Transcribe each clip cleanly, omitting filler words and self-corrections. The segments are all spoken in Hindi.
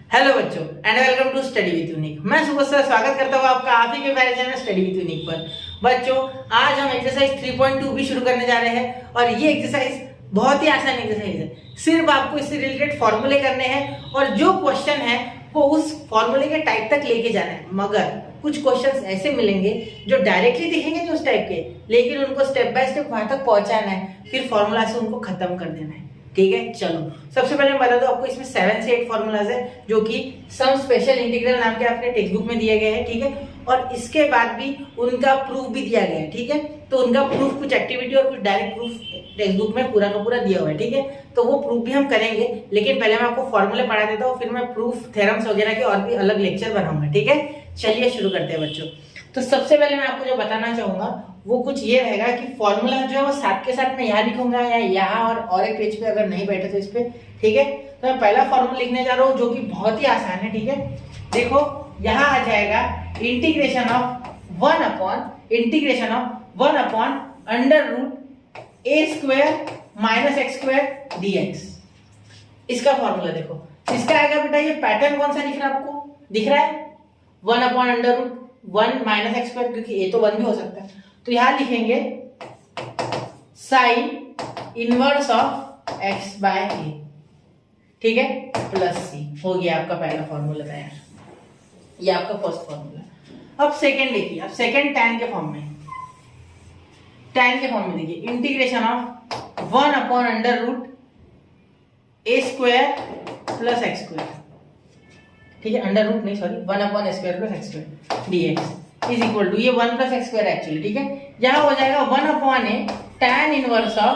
हेलो बच्चों and welcome to study with unique. मैं सुबह से स्वागत करता हूँ आपका आप ही के प्यारे चैनल स्टडी विद यूनिक पर। बच्चों आज हम एक्सरसाइज 3.2 भी शुरू करने जा रहे हैं और ये एक्सरसाइज बहुत ही आसान एक्सरसाइज है। सिर्फ आपको इससे रिलेटेड फॉर्मूले करने हैं और जो क्वेश्चन है वो उस फॉर्मूले के टाइप तक लेके जाना है। मगर कुछ क्वेश्चंस ऐसे मिलेंगे जो डायरेक्टली दिखेंगे नहीं उस टाइप के, लेकिन उनको स्टेप बाय स्टेप वहां तक पहुंचाना है, फिर फॉर्मूला से उनको खत्म कर देना है। ठीक है, चलो सबसे पहले मैं बता दूं आपको इसमें 7 से 8 फॉर्मूलाज है जो कि सम स्पेशल इंटीग्रल नाम के अपने टेक्स्ट बुक में दिए गए हैं। ठीक है, और इसके बाद भी उनका प्रूफ भी दिया गया है। ठीक है, तो उनका प्रूफ कुछ एक्टिविटी और कुछ डायरेक्ट प्रूफ टेक्स्ट बुक में पूरा का पूरा दिया हुआ है। ठीक है, तो वो प्रूफ भी हम करेंगे, लेकिन पहले मैं आपको फॉर्मूले पढ़ा देता हूँ, फिर मैं प्रूफ थ्योरम्स वगैरह के और भी अलग लेक्चर बनाऊंगा। ठीक है, चलिए शुरू करते हैं बच्चों। तो सबसे पहले मैं आपको जो बताना चाहूंगा वो कुछ ये रहेगा कि फॉर्मूला जो है वो साथ के साथ मैं यहाँ लिखूंगा या यहाँ और एक पेज पे अगर नहीं बैठे तो इस पे। ठीक है, तो मैं पहला फॉर्मूला लिखने जा रहा हूँ जो कि बहुत ही आसान है। ठीक है, देखो यहाँ आ जाएगा integration of one upon under root a square minus x square dx। इसका फॉर्मूला देखो, इसका आएगा बेटा, ये पैटर्न कौन सा दिख रहा है आपको? दिख रहा है 1 upon under root 1 minus x square, क्योंकि ए तो 1 भी हो सकता है, तो यहां लिखेंगे sine inverse of x by a. ठीक है, प्लस सी हो गया आपका पहला फॉर्मूला तैयार। ये आपका फर्स्ट फॉर्मूला। अब सेकंड देखिए, अब सेकंड tan के फॉर्म में, देखिए integration of 1 upon under root a square plus x square. ठीक है, अंडर रूट नहीं, sorry, 1 upon a square plus x square dx is equal to ये 1 प्लस एक्स स्क्वायर एक्चुअली। ठीक है, यहां हो जाएगा 1 upon a tan inverse of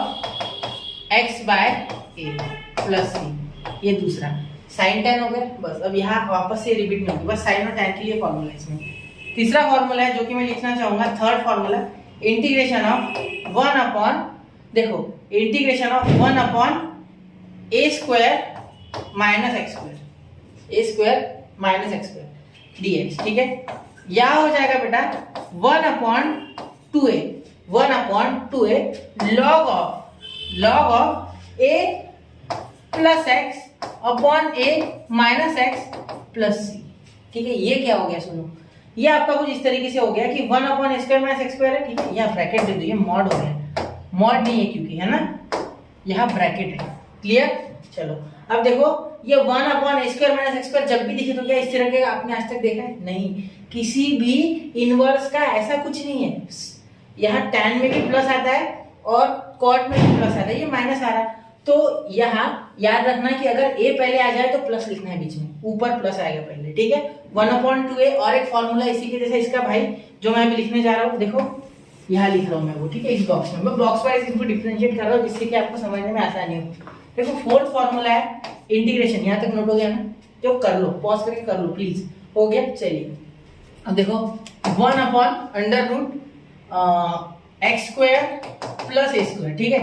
x by a plus c. ये दूसरा साइन tan हो गया। बस अब यहाँ वापस से रिपीट नहीं होगी, बस साइन और tan के लिए फॉर्मूला इसमें। तीसरा फॉर्मूला है जो कि मैं लिखना चाहूंगा, third formula, integration of 1 upon, देखो integration of 1 upon a square minus x square, a square minus x square dx। ठीक है, यह हो जाएगा बेटा 1 upon 2a log of a plus x upon a minus x plus c. ठीक है, ये क्या हो गया? सुनो, ये आपका कुछ इस तरीके से हो गया कि 1 upon a square minus x square है। ठीक है, यहाँ ब्रैकेट दे दो, ये मॉड हो गया, मॉड नहीं है क्योंकि, है ना, यहाँ ब्रैकेट है। क्लियर? चलो अब देखो, ये 1 upon a square minus x square जब भी दिखे तो क्या इस तरह के आपने आज तक देखा है? नहीं, किसी भी इनवर्स का ऐसा कुछ नहीं है। यहाँ tan में भी प्लस आता है और cot में भी प्लस आता है, ये माइनस आ रहा है। तो यहाँ याद रखना कि अगर a पहले आ जाए तो प्लस लिखना है बीच में, ऊपर प्लस आएगा पहले। ठीक है, 1/2a और एक फॉर्मूला इसी के जैसा इसका भाई जो मैं अभी लिखने जा रहा हूँ, देखो यहाँ लिख रहा हूँ मैं वो। ठीक है, इस बॉक्स में मैं बॉक्स वाइज इसको डिफरेंशिएट कर रहा हूँ जिससे कि आपको समझने में आसानी हो। देखो फोर्थ फॉर्मूला है इंटीग्रेशन, यहाँ तक नोट हो गया ना? जो कर लो, पॉज करके कर लो प्लीज। हो गया, चलिए अब देखो 1 upon under root x square plus a square. ठीक है,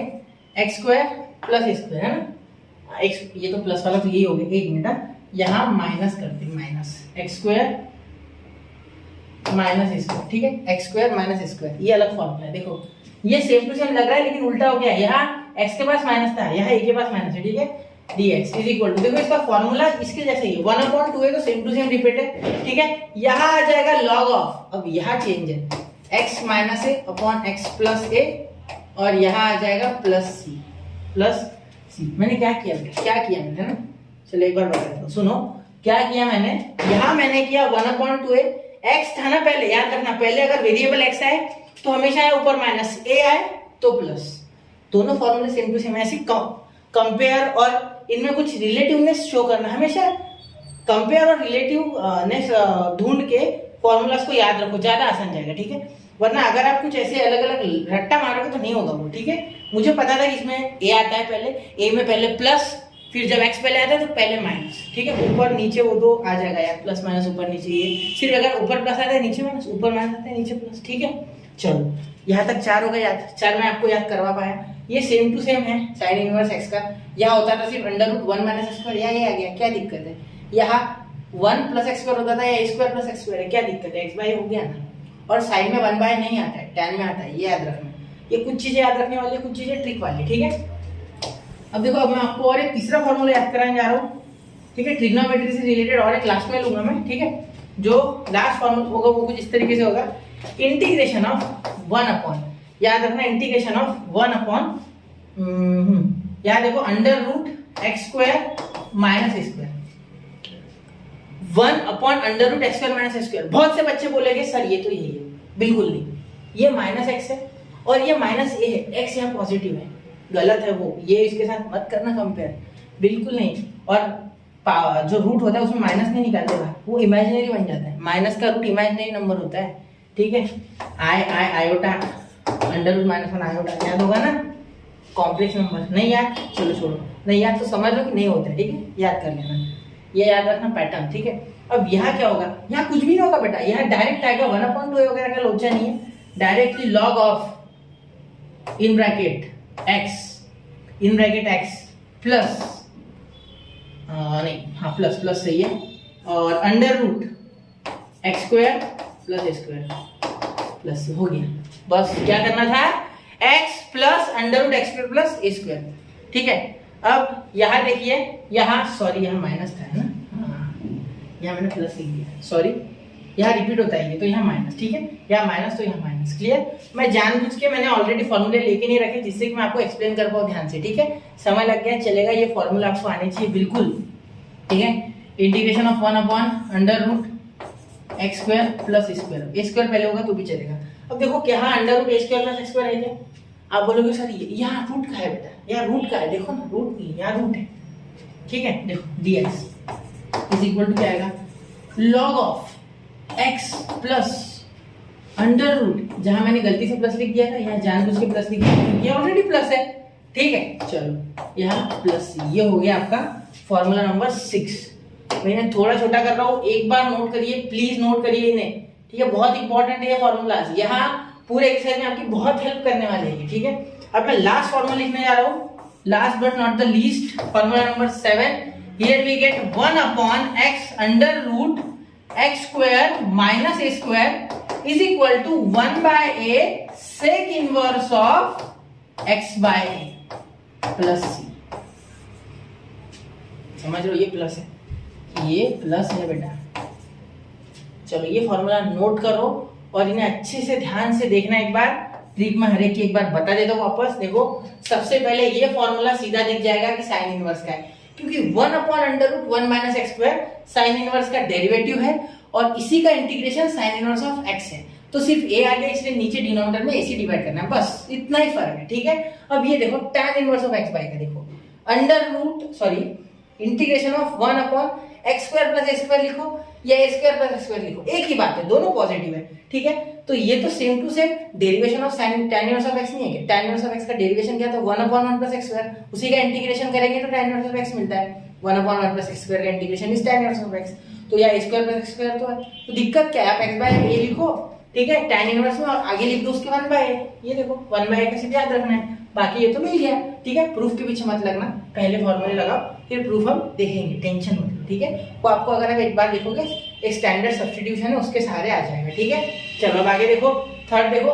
x square plus a square, है ना, एक्स, ये तो प्लस वाला तो यही हो गया। एक मिनट, यहाँ माइनस करते हैं, minus x square minus a square. ठीक है, x square minus a square, ये अलग फॉर्मूला है। देखो ये सेम टू सेम लग रहा है लेकिन उल्टा हो गया, यहाँ एक्स के पास माइनस था, यहाँ ए के पास माइनस है। ठीक है, dx इज इक्वल टू, देखो इसका फॉर्मूला इसके जैसे ही 1/2a तो सेम टू सेम रिपीट है। ठीक है, यहाँ आ जाएगा log ऑफ, अब यहाँ चेंज है, x minus a upon x plus ए, और यहाँ आ जाएगा प्लस सी। मैंने क्या किया मैंने, है ना? चलो एक बार बता देता हूँ, सुनो क्या किया मैंने। यहाँ मैंने किया 1/2a, x था ना पहले, याद रखना पहले अगर वेरिएबल x आए तो हमेशा आए ऊपर माइनस, a आए तो प्लस। दोनों फॉर्मूले सेम टू सेम, ऐसे कंपेयर और इनमें कुछ रिलेटिवनेस शो करना, हमेशा कंपेयर और रिलेटिवनेस ढूंढ के फॉर्मूलास को याद रखो, ज्यादा आसान जाएगा। ठीक है, वरना अगर आप कुछ ऐसे अलग अलग रट्टा मारोगे तो नहीं होगा वो। ठीक है, मुझे पता था कि इसमें a आता है पहले, a में पहले प्लस, फिर जब x पहले आता है तो पहले माइनस। ठीक है, ऊपर नीचे वो दो आ जाएगा यार, प्लस माइनस ऊपर नीचे, ये सिर्फ अगर ऊपर प्लस आता है नीचे माइनस, ऊपर माइनस आता है नीचे प्लस। ठीक है, चलो यहाँ तक 4 हो गए याद, 4 मैं आपको याद करवा पाया। ये सेम टू सेम है साइन इनवर्स एक्स का, यहाँ होता था सिर्फ under root 1 minus x square, यहाँ ये आ गया, क्या दिक्कत है? यहाँ 1 प्लस एक्स स्क्वायर होता था, या a square plus x square है, क्या दिक्कत है? एक्स बाय हो गया ना। और साइन में 1 बाय नहीं आता है, tan में आता है, ये याद रखना। ये कुछ चीजें याद रखने वाली, कुछ चीजें ट्रिक वाली। ठीक है, अब देखो, अब मैं आपको और एक तीसरा फॉर्मूला याद कराने जा रहा हूँ। ठीक है, ट्रिग्नोमेट्री से रिलेटेड और एक लास्ट में लूंगा मैं, ठीक है। जो लास्ट फॉर्मूला होगा वो कुछ इस तरीके से होगा, इंटीग्रेशन ऑफ 1 अपॉन, याद रखना इंटीग्रेशन ऑफ 1 अपॉन, याद देखो under root x square minus square, 1 upon under root x square minus square. बहुत से बच्चे बोलेंगे सर ये तो यही है, बिल्कुल नहीं, ये माइनस एक्स है और ये माइनस ए है, एक्स यहाँ पॉजिटिव है, गलत है वो, ये इसके साथ मत करना कंपेयर, बिल्कुल नहीं। और जो रूट होता है उसमें माइनस नहीं निकाल देगा, वो इमेजिनरी बन जाता है, माइनस का रूट इमेजिनरी नंबर होता है, ठीक है। Iota under root minus 1 iota, याद होगा ना, कॉम्प्लेक्स नंबर। नहीं याद, चलो छोड़ो, नहीं याद तो समझ लो कि नहीं होता है, ठीक है, याद कर लेना, ये याद रखना पैटर्न, ठीक है। अब यहाँ क्या होगा, यहाँ कुछ भी नहीं होगा बेटा, यहाँ डायरेक्ट आएगा 1/2 वगैरह का लोचा नहीं है, directly log of in bracket x plus नहीं, हाँ प्लस सही है, और under root x square plus a square plus हो गया। बस क्या करना था, x plus under root x square plus a square, ठीक है। अब यहाँ देखिए, यहाँ सॉरी यहाँ माइनस था ना, यहाँ मैंने प्लस लिख दिया, सॉरी यहाँ रिपीट होता है ये, तो यहाँ माइनस, ठीक है, यहाँ माइनस तो यहाँ माइनस, क्लियर। मैं जानबूझ के मैंने ऑलरेडी फॉर्मूले लेके नहीं रखे जिससे कि मैं आपको एक्सप्लेन कर पाऊँ ध्यान से, ठीक है। समय लग गया, चलेगा, ये फॉर्मूला आपको आने चाहिए बिल्कुल, ठीक है। Integration of 1 upon under root x square plus a square पहले होगा तो भी चलेगा। अब देखो क्या under root a square plus x square है क्या, आप बोलोगे सर ये यहाँ रूट का है बेटा, यहाँ रूट का है, देखो ना रूट नहीं, यहाँ रूट है, ठीक है। देखो dx इज इक्वल टू क्या आएगा, log of x plus under root, जहां मैंने गलती से प्लस लिख दिया था यहाँ जानबूझ के प्लस लिख दिया क्योंकि ये ऑलरेडी प्लस है, ठीक है। चलो यहाँ प्लस, ये हो गया आपका फॉर्मूला नंबर 6। मैंने थोड़ा छोटा कर रहा हूँ, एक बार नोट करिए, प्लीज नोट करिए इन्हें, ठीक है, बहुत इंपॉर्टेंट है ये फॉर्मूलाज, यहाँ पूरे एक्सरसाइज में आपकी बहुत हेल्प करने वाले हैं, ठीक है। अब मैं लास्ट फॉर्मूला लिखने जा रहा हूँ, last but not the least, formula number 7। Here we get 1 upon x under root x square minus a square is equal to 1 by a sec inverse of x by a plus c. समझ लो ये प्लस है, ये प्लस है बेटा। चलो ये फॉर्मूला नोट करो और इन्हें अच्छे से ध्यान से देखना, एक बार ट्रिक में हर एक की एक बार बता देता हूँ वापस। देखो सबसे पहले ये फॉर्मूला सीधा दिख जाएगा कि साइन इनवर्स का है, क्योंकि 1 upon under root 1 minus x square sine inverse का डेरिवेटिव है और इसी का integration sine inverse of x है, तो सिर्फ ए आ गया, इसलिए नीचे डिनोमिनेटर में ए से डिवाइड करना है, बस इतना ही फर्क है, ठीक है। अब ये देखो tan inverse of x by का, देखो under root sorry integration of 1 upon x square plus a square लिखो या a square plus x square लिखो, एक ही बात है, दोनों पॉजिटिव है, ठीक है। तो ये तो same to same derivation of tan inverse of x नहीं है क्या, tan इनवर्स ऑफ x का डेरिवेशन क्या था 1 अपॉन 1 प्लस x स्क्वायर, उसी का इंटीग्रेशन करेंगे तो tan इनवर्स ऑफ x मिलता है, 1 अपॉन 1 प्लस x स्क्वायर का integration is tan inverse of x, तो या a square plus x square तो है, तो दिक्कत क्या है, आप x बाय a लिखो, ठीक है, tan इनवर्स में, और आगे लिख दो उसके 1 बाय a, ये देखो 1 बाय a का सिर्फ याद रखना है, बाकी ये तो मिल गया, ठीक है। प्रूफ के पीछे मत लगना, पहले फॉर्मूले लगाओ फिर प्रूफ हम देखेंगे, टेंशन मत लो, ठीक है। वो आपको अगर आप एक बार देखोगे एक स्टैंडर्ड सब्स्टिट्यूशन है उसके सहारे आ जाएगा, ठीक है। चलो अब आगे देखो, थर्ड देखो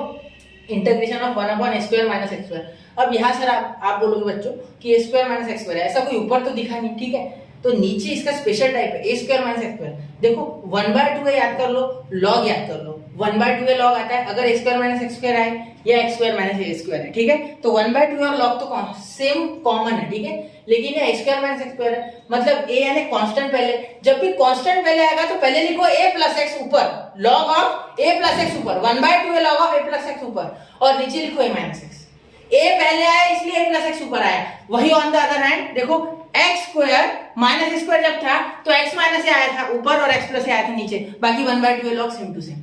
integration of 1 upon a square minus x square. अब यहाँ सर आप बोलोगे बच्चों कि ए स्क्वायर माइनस एक्स स्क्वायर है, ऐसा कोई ऊपर तो दिखा नहीं, ठीक है, तो नीचे इसका स्पेशल टाइप है ए स्क्वायर माइनस एक्स स्क्वायर। देखो 1/2 है याद कर लो, लॉग याद कर लो, 1/2 है लॉग आता है, अगर ए स्क्वायर माइनस एक्स स्क्वायर आए या x square minus a square है, ठीक है, तो 1/2 और लॉग तो सेम कॉमन है, ठीक है, लेकिन ये x square minus x square है, मतलब ए यानी कांस्टेंट पहले, जब भी कांस्टेंट पहले आएगा तो पहले लिखो a प्लस एक्स ऊपर, log of a plus x ऊपर, 1/2 है log of a plus x ऊपर, और नीचे लिखो a माइनस एक्स। a पहले आया इसलिए a प्लस एक्स ऊपर आया, वही ऑन द अदर हैंड देखो x square minus x square जब था तो x माइनस से आया था ऊपर और x प्लस से आया था नीचे, बाकी 1/2 लॉग सेम टू सेम,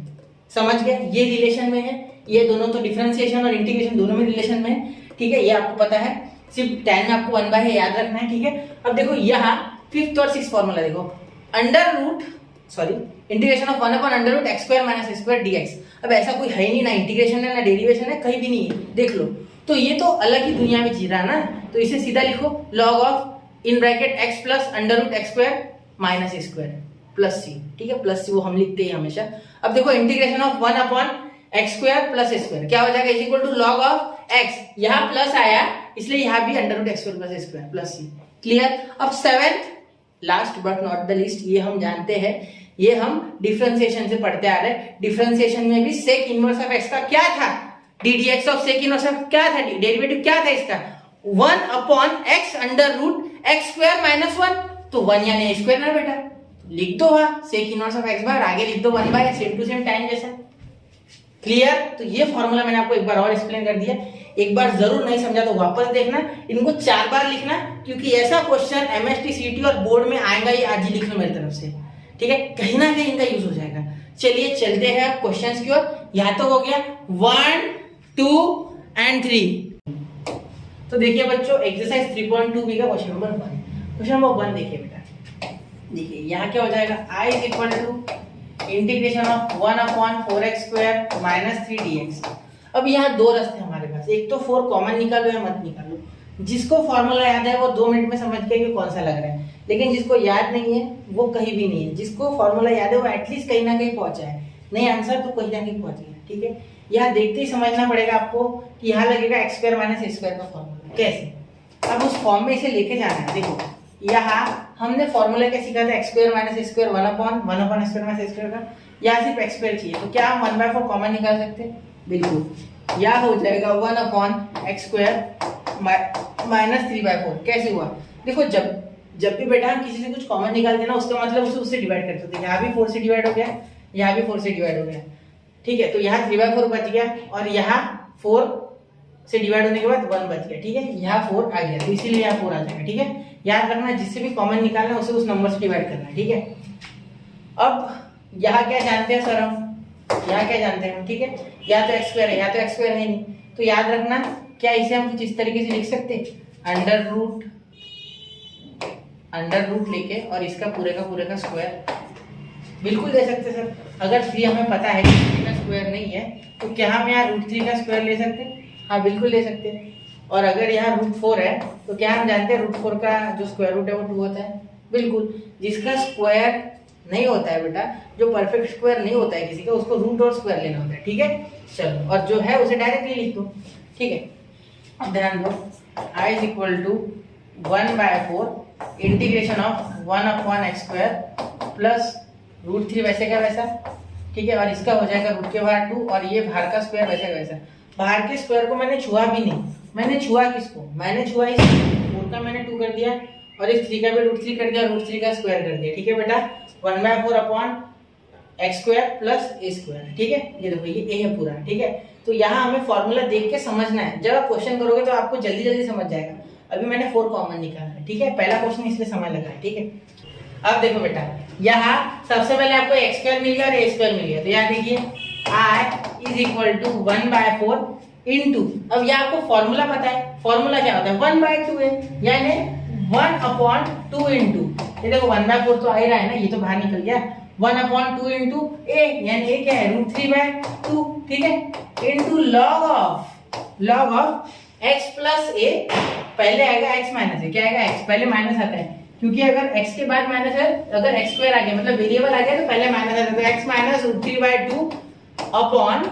समझ गए, ये रिलेशन में है, ये दोनों तो डिफरेंशिएशन और इंटीग्रेशन दोनों में रिलेशन में है, ठीक है, ये आपको पता है, सिर्फ tan में आपको 1/2 याद रखना है, ठीक है। अब देखो यहाँ 5th और 6th फॉर्मूला देखो, under root sorry integration of 1 upon under root x square minus x square dx। अब ऐसा कोई है नहीं, ना इंटीग्रेशन है ना डेरिवेशन है, कहीं भी नहीं है, देख लो, तो ये तो अलग ही दुनिया में जी रहा ना, तो इसे सीधा लिखो log of in bracket x plus under root x square minus a square plus c, ठीक है, प्लस सी वो हम लिखते हैं हमेशा। अब देखो integration of 1 upon x square plus a square क्या हो जाएगा, is equal to log of x, यहाँ प्लस आया इसलिए यहाँ भी under root x square plus a square plus c, clear. अब 7th last but not the least, ये हम जानते हैं, ये हम डिफरेंशिएशन से पढ़ते आ रहे हैं। डिफरेंशिएशन में भी सेक इनवर्स ऑफ एक्स का क्या था, d d x of sec inverse of क्या था, डेरिवेटिव क्या था इसका, 1 upon x under root x square minus 1, तो 1 यानी ए स्क्वायर ना बेटा, लिख दो वहां सेक इनवर्स ऑफ एक्स बार, आगे लिख दो 1 by same to same time जैसा। क्लियर? तो ये फॉर्मूला मैंने आपको एक बार और एक्सप्लेन कर दिया, एक बार जरूर नहीं समझा तो वापस देखना, इनको 4 बार लिखना, क्योंकि ऐसा क्वेश्चन एमएसटी सीटी और बोर्ड में आएगा ही, आज ही लिख लो मेरी तरफ से, ठीक है, कहीं ना कहीं इनका यूज हो जाएगा। चलिए चलते हैं क्वेश्चंस की ओर। यहाँ तो हो गया 1, 2 एंड 3। तो देखिए बच्चों, एक्सरसाइज 3.2 बी का क्वेश्चन नंबर 1, क्वेश्चन नंबर 1 देखिए बेटा, देखिए यहाँ क्या हो जाएगा, i is equal to integration of 1 upon 4x square minus 3dx। अब यहाँ दो रास्ते हमारे पास, एक तो 4 कॉमन निकालो या मत निकालो, जिसको फॉर्मूला याद है वो 2 मिनट में समझ गया कि कौन सा लग रहा है, लेकिन जिसको याद नहीं है वो कहीं भी नहीं है, जिसको फॉर्मूला याद है वो एटलीस्ट कहीं ना कहीं पहुंचा है, नहीं आंसर तो कहीं ना कहीं पहुंच गया, ठीक है। यहाँ देखते ही समझना पड़ेगा आपको कि यहाँ लगेगा x square minus a square का फॉर्मूला, कैसे, अब उस फॉर्म में इसे लेके जाना है। देखो यहाँ हमने फॉर्मूला क्या सीखा था, x square minus a square 1 upon square minus a square का, यहाँ सिर्फ एक्स स्क्वायर चाहिए, तो क्या हम 1/4 कॉमन निकाल सकते हैं, बिल्कुल, यह हो जाएगा 1 अपॉन एक्स स्क्वायर माइनस 3/4। कैसे हुआ, देखो जब भी बेटा हम किसी से कुछ कॉमन निकालते हैं ना, उसका मतलब उसे उससे डिवाइड करते हैं, यहाँ भी 4 से डिवाइड हो गया, यहाँ भी 4 से डिवाइड हो गया, ठीक है, तो यहाँ 3/4 बच गया और यहाँ 4 से डिवाइड होने के बाद 1 बच गया, ठीक है, यहाँ 4 आ गया, तो इसीलिए यहाँ 4 आ जाएगा, ठीक है। याद रखना जिससे भी कॉमन निकालना है उसे उस नंबर से डिवाइड करना है, ठीक है। अब यहाँ क्या जानते हैं सर हम, यहाँ क्या जानते हैं हम, ठीक है, या तो एक्स स्क्वायर है या तो एक्स स्क्वायर है नहीं, तो याद रखना क्या इसे हम कुछ इस तरीके से लिख सकते हैं, अंडर रूट लेके और इसका पूरे का स्क्वायर, बिल्कुल दे सकते सर। अगर 3 हमें पता है कि 3 का स्क्वायर नहीं है तो क्या हम यहाँ √3 का स्क्वायर ले सकते हैं, हाँ बिल्कुल ले सकते हैं। और अगर यहाँ √4 है तो क्या हम जानते हैं √4 का जो स्क्वायर रूट है वो 2 होता है, बिल्कुल। जिसका स्क्वायर नहीं होता है बेटा, जो परफेक्ट स्क्वायर नहीं होता है किसी का, उसको रूट और स्क्वायर लेना होता है, ठीक है। चलो, और जो है उसे डायरेक्टली लिख दो, ठीक है। अब ध्यान दो, i is equal to 1/4 integration of 1 upon x square plus √3 वैसे का वैसा, ठीक है, और इसका हो जाएगा रूट के बाहर 2 और ये बाहर का स्क्वायर वैसे का वैसा। बाहर के स्क्वायर को मैंने छुआ भी नहीं, मैंने छुआ किसको, मैंने छुआ इस 4 का मैंने 2 कर दिया और इस 3 का भी √3 कर दिया, √3 का स्क्वायर कर दिया, ठीक है बेटा। 1/4 upon x square plus a square, ठीक है, ये देखो ये ए है पूरा, ठीक है। तो यहाँ हमें फॉर्मूला देख के समझना है, जब आप क्वेश्चन करोगे तो आपको जल्दी जल्दी समझ जाएगा। अभी मैंने 4 कॉमन निकाला है, ठीक है, पहला क्वेश्चन इसलिए समय लगा है, ठीक है। अब देखो बेटा, यहाँ सबसे पहले आपको एक्स स्क्वायर मिल गया और ए स्क्वायर मिल गया, तो यहाँ देखिए i is equal to 1/4 into, अब यहाँ आपको फॉर्मूला पता है, फॉर्मूला क्या होता है 1/2 है, यानी 1/2 इंटू, ये देखो 1/4 तो आ ही रहा है ना, ये तो बाहर निकल गया, 1/2 इंटू ए, यानी ए क्या है √3/2, ठीक है, into log of x plus a, पहले आएगा x माइनस ए, क्या आएगा x, पहले माइनस आता है, क्योंकि अगर x के बाद माइनस है, अगर x स्क्वायर आ गया मतलब वेरिएबल आ गया तो पहले माइनस आता है, तो x minus √3/2 upon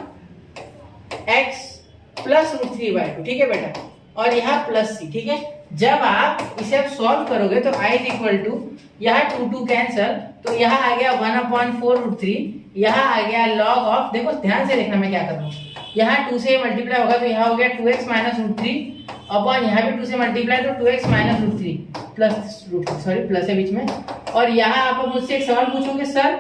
x plus √3/2, ठीक है बेटा, और यहाँ प्लस c, ठीक है। जब आप इसे अब सॉल्व करोगे तो i इज इक्वल टू, यहाँ 2 कैंसल, तो यहाँ आ गया 1/4 √3, यहाँ आ गया लॉग ऑफ, देखो ध्यान से देखना मैं क्या कर रहा हूँ, यहाँ 2 से मल्टीप्लाई होगा तो यहाँ हो गया 2x माइनस √3 अपॉन यहाँ भी 2 से मल्टीप्लाई तो 2x minus √3 plus sorry plus है बीच में, और यहाँ आप मुझसे एक सवाल पूछोगे, सर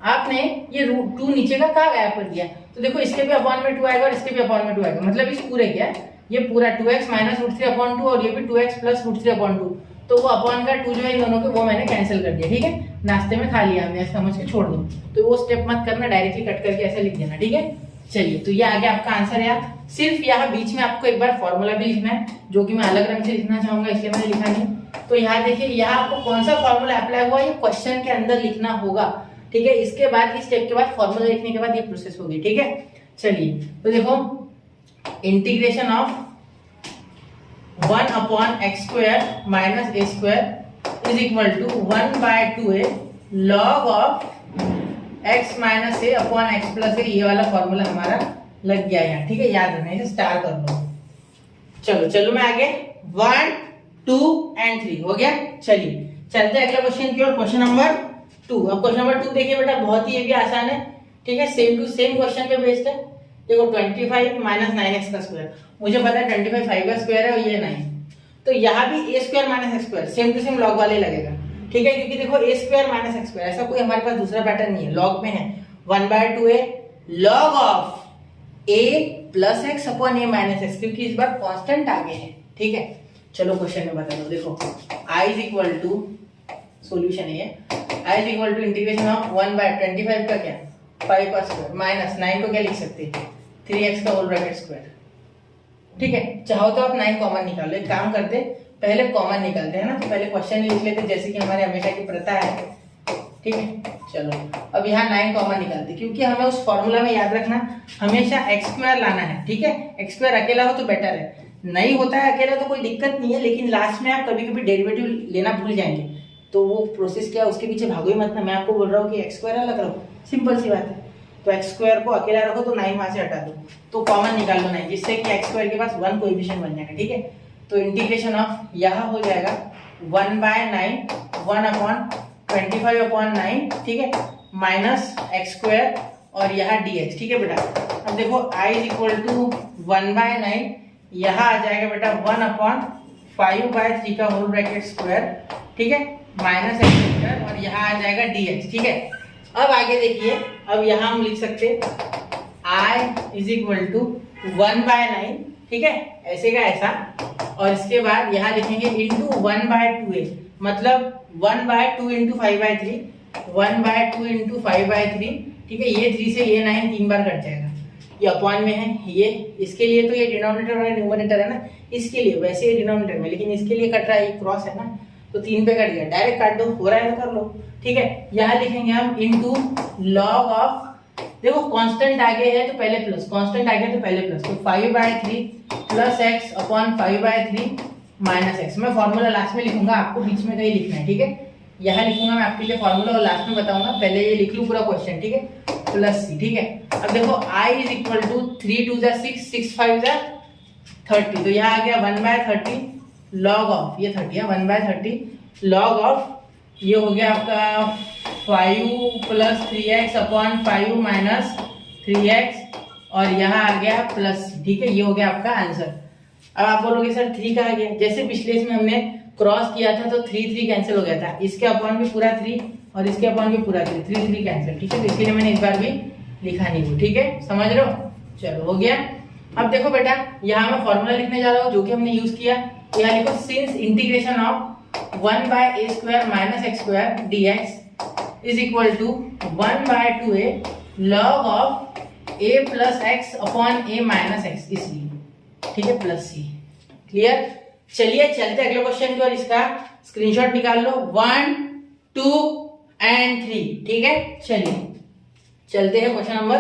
आपने ये 2 नीचे का कहाँ गायब कर दिया, तो देखो इसके भी अपॉन में 2 आएगा और इसके भी अपॉन में 2 आएगा, मतलब इस पूरे क्या ये पूरा 2x माइनस √3/2 और ये भी 2x प्लस √3/2, तो वो अपॉन का 2 जो है इन दोनों के वो मैंने कैंसिल कर दिया, ठीक है, नाश्ते में खा लिया हमने, समझ के छोड़ दो, तो वो स्टेप मत करना, डायरेक्टली कट करके ऐसे लिख देना, ठीक है। चलिए, तो ये आ गया आपका आंसर यार। सिर्फ यहाँ बीच में आपको एक बार फॉर्मूला भी लिखना है, जो कि मैं अलग रंग से लिखना चाहूंगा, इसलिए मैंने लिखा नहीं। तो यहाँ देखिए, यहाँ आपको कौन सा फॉर्मूला अप्लाई हुआ ये क्वेश्चन के अंदर लिखना होगा, ठीक है। इसके बाद इस स्टेप के बाद फॉर्मूला लिखने के बाद ये प्रोसेस होगी, ठीक है। चलिए, तो देखो integration of 1 upon x square minus a square is equal to 1/2a log of x minus a upon x plus a, ये वाला फॉर्मूला हमारा लग गया यहाँ, ठीक है। याद रखना, इसे स्टार कर लो। चलो मैं आगे 1, 2 एंड 3 हो गया। चलिए चलते हैं अगले क्वेश्चन की ओर, क्वेश्चन नंबर 2। अब क्वेश्चन नंबर 2 देखिए बेटा, बहुत ही ये भी आसान है, ठीक है, सेम टू सेम क्वेश्चन पे बेस्ड है। देखो 25 माइनस 9x का स्क्वायर, मुझे पता है 25 5 का स्क्वायर है और ये 9, तो यहाँ भी a square minus x square same to same log वाले लगेगा, ठीक है, क्योंकि देखो a square minus x square ऐसा कोई हमारे पास दूसरा पैटर्न नहीं है, लॉग में है 1/2a log of a plus x upon a minus x, क्योंकि इस बार कांस्टेंट आगे है, ठीक है। चलो क्वेश्चन में बता दो, देखो I is equal to, solution है I is equal to integration of 1/25 का क्या 5 का स्क्वायर माइनस 9 को क्या लिख सकते हैं 3x का होल ब्रैकेट स्क्वायर, ठीक है। चाहो तो आप 9 कॉमन निकाल लो, एक काम करते पहले कॉमन निकालते हैं ना, तो पहले क्वेश्चन लिख लेते जैसे कि हमारे हमेशा की प्रथा है, ठीक है। चलो अब यहाँ 9 कॉमन निकालते, क्योंकि हमें उस फॉर्मूला में याद रखना हमेशा एक्स स्क्वायर लाना है, ठीक है। एक्स स्क्वायर अकेला हो तो बेटर है, नहीं होता है अकेला तो कोई दिक्कत नहीं है, लेकिन लास्ट में आप कभी कभी डेरिवेटिव लेना भूल जाएंगे, तो वो प्रोसेस क्या है उसके पीछे भागो ही मत ना, मैं आपको बोल रहा हूँ कि एक्स स्क्वायर अलग रखो, सिंपल सी बात है। तो एक्स स्क्वायर को अकेला रखो तो 9 वहां से हटा दो, तो कॉमन निकाल लो 9, जिससे कि एक्स स्क्वायर के पास 1 कोएफिशिएंट बन जाएगा, ठीक है। तो इंटीग्रेशन ऑफ यहाँ हो जाएगा 1/9 1/25/9, ठीक है, माइनस एक्स स्क्वायर और यहाँ dx, ठीक है बेटा। अब देखो I इज इक्वल टू 1/9, यहाँ आ जाएगा बेटा 1/5/3 का होल ब्रैकेट स्क्वायर, ठीक है, माइनस एक्स स्क्वायर और यहाँ आ जाएगा dx, ठीक है। अब आगे देखिए, अब यहाँ हम लिख सकते I इज इक्वल टू 1/9, ठीक है, ऐसे का ऐसा, और इसके बाद यहाँ लिखेंगे इंटू 1/2a, मतलब 1/2 इंटू 5/3, 1/2 इंटू 5/3, ठीक है। ये 3 से ये 9 3 बार कट जाएगा, ये अपॉन में है, ये इसके लिए तो ये डिनोमिनेटर और न्यूमरेटर है ना, इसके लिए वैसे ये डिनोमिनेटर में, लेकिन इसके लिए कट रहा है, ये क्रॉस है ना, तो 3 पे कट गया, डायरेक्ट काट दो, हो रहा है तो कर लो, ठीक है। यहाँ लिखेंगे हम इनटू लॉग ऑफ, देखो कांस्टेंट आगे है तो पहले प्लस, कांस्टेंट आगे है तो पहले प्लस, तो 5/3 plus x upon 5/3 minus x। मैं फॉर्मूला लास्ट में लिखूंगा, आपको बीच में कहीं लिखना है, ठीक है। यहाँ लिखूंगा मैं आपके लिए फॉर्मूला और लास्ट में बताऊंगा, पहले ये लिख लूं पूरा क्वेश्चन, ठीक है, प्लस c, ठीक है। अब देखो I इज इक्वल टू 3 2 6 6 5 30, तो यहाँ आ गया 1/30 लॉग ऑफ, ये 30 है, 1/30 लॉग ऑफ, ये हो गया आपका 5 plus 3x upon 5 minus 3x और यहाँ आ गया प्लस, ठीक है, ये हो गया आपका आंसर। अब आप बोलोगे सर 3 कहाँ गया, जैसे पिछले इसमें हमने क्रॉस किया था तो 3 3 कैंसिल हो गया था, इसके अपॉन भी पूरा 3 और इसके अपॉन भी पूरा 3 3 3 कैंसिल, ठीक है, तो इसलिए मैंने इस बार भी लिखा नहीं वो, ठीक है, समझ रहे हो। चलो हो गया। अब देखो बेटा, यहाँ मैं फॉर्मूला लिखने जा रहा हूँ जो कि हमने यूज किया, यहाँ लिखो since integration of 1/a square minus x square dx is equal to 1/2a log of a plus x upon a minus x, इसलिए, ठीक है, प्लस c, क्लियर। चलिए चलते अगले क्वेश्चन की और, इसका स्क्रीनशॉट निकाल लो 1 2 एंड 3, ठीक है। चलिए चलते हैं क्वेश्चन नंबर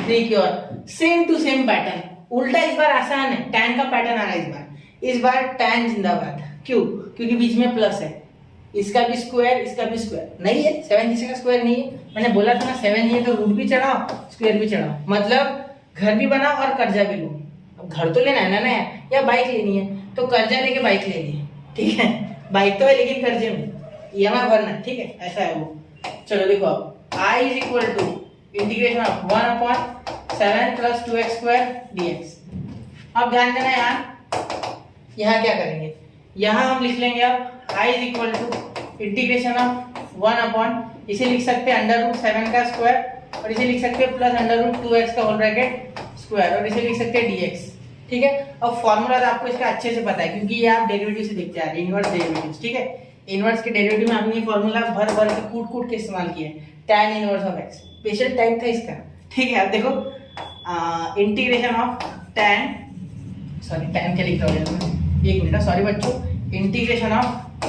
3 की ओर, सेम टू सेम पैटर्न, उल्टा इस बार आसान है, tan का पैटर्न आ रहा है इस बार tan जिंदाबाद, क्यों, क्योंकि बीच में प्लस है, इसका भी स्क्वायर इसका भी स्क्वायर नहीं है, 7 किसी का स्क्वायर नहीं है, मैंने बोला था ना 7 नहीं है तो रूट भी चढ़ाओ स्क्वायर भी चढ़ाओ, मतलब घर भी बनाओ और कर्जा भी लो। अब घर तो लेना है ना नया, या बाइक लेनी है तो कर्जा लेके बाइक ले ली, ठीक है, बाइक तो है लेकिन कर्जे में EMI भरना, ठीक है, ऐसा है वो। चलो देखो अब I is equal to integration of 1/7 plus 2x square dx। अब ध्यान देना यहाँ क्या करेंगे, यहाँ हम लिख लेंगे अब I is equal to integration of 1 इसे लिख सकते हैं √7 का स्क्वायर और इसे लिख सकते हैं प्लस √2x का होल ब्रैकेट स्क्वायर और इसे लिख सकते हैं dx, ठीक है। अब फॉर्मूला तो आपको इसका अच्छे से पता है क्योंकि ये आप डेरिवेटिव से देखते आ रहे हैं, इनवर्स डेरिवेटिव्स, ठीक है। इनवर्स के डेरिवेटिव में हमने ये फॉर्मूला भर भर के कूट कूट के इस्तेमाल किया है, tan inverse of x, special type था इसका, ठीक है। अब देखो integration of tan, sorry tan क्या लिख रहा हूँ, एक मिनट, सॉरी बच्चों, integration of